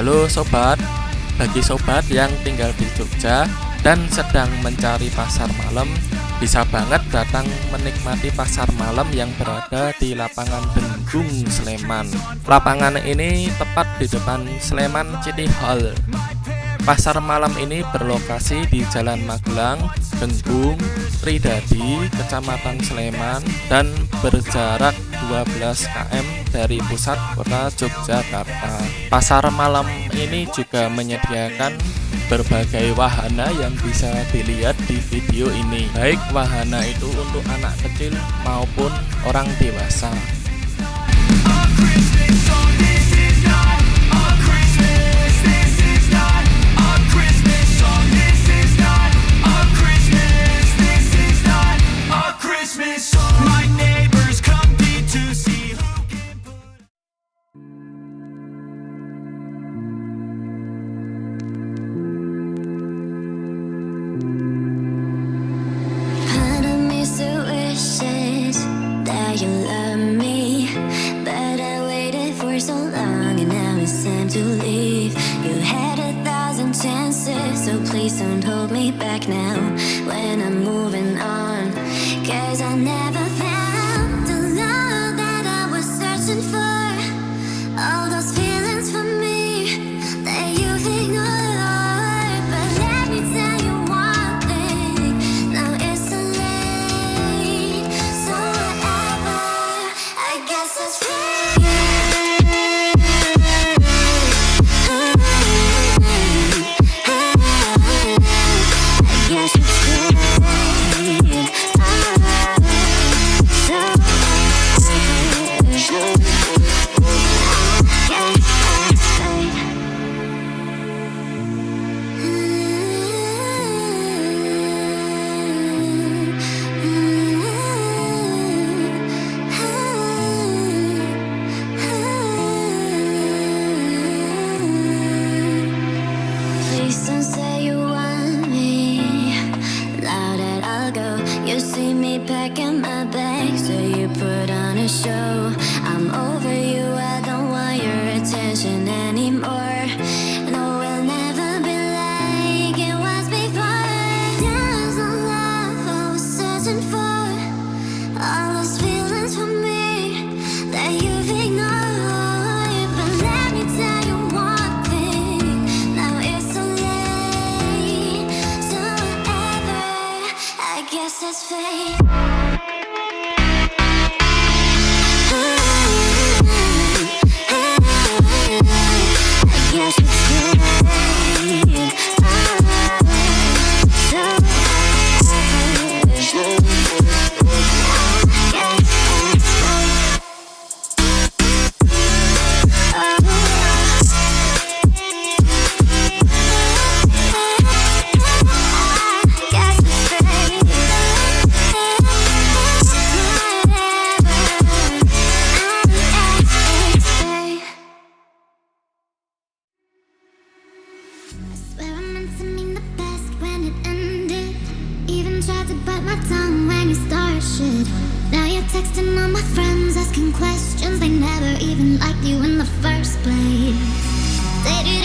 Halo sobat, bagi sobat yang tinggal di Jogja dan sedang mencari pasar malam, bisa banget datang menikmati pasar malam yang berada di lapangan Denggung, Sleman. Lapangan ini tepat di depan Sleman City Hall. Pasar malam ini berlokasi di Jalan Magelang, Denggung, Tridadi, Kecamatan Sleman, dan berjarak 12 km dari pusat kota Yogyakarta. Pasar malam ini juga menyediakan berbagai wahana yang bisa dilihat di video ini, baik wahana itu untuk anak kecil maupun orang dewasa. So please don't hold me back now when I'm moving on, 'cause I never found the love that I was searching for. All those feelings for me that you've ignored. But let me tell you one thing, now it's too late. So whatever, I guess it's free. Packing my bag, so you put on a show. I'm over you, I don't want your attention anymore. No, we'll never be like it was before. There's no love I was searching for. All those feelings for me that you've ignored. But let me tell you one thing, now it's too late. So whatever, I guess it's fate. Now you're texting all my friends, asking questions. They never even liked you in the first place. They did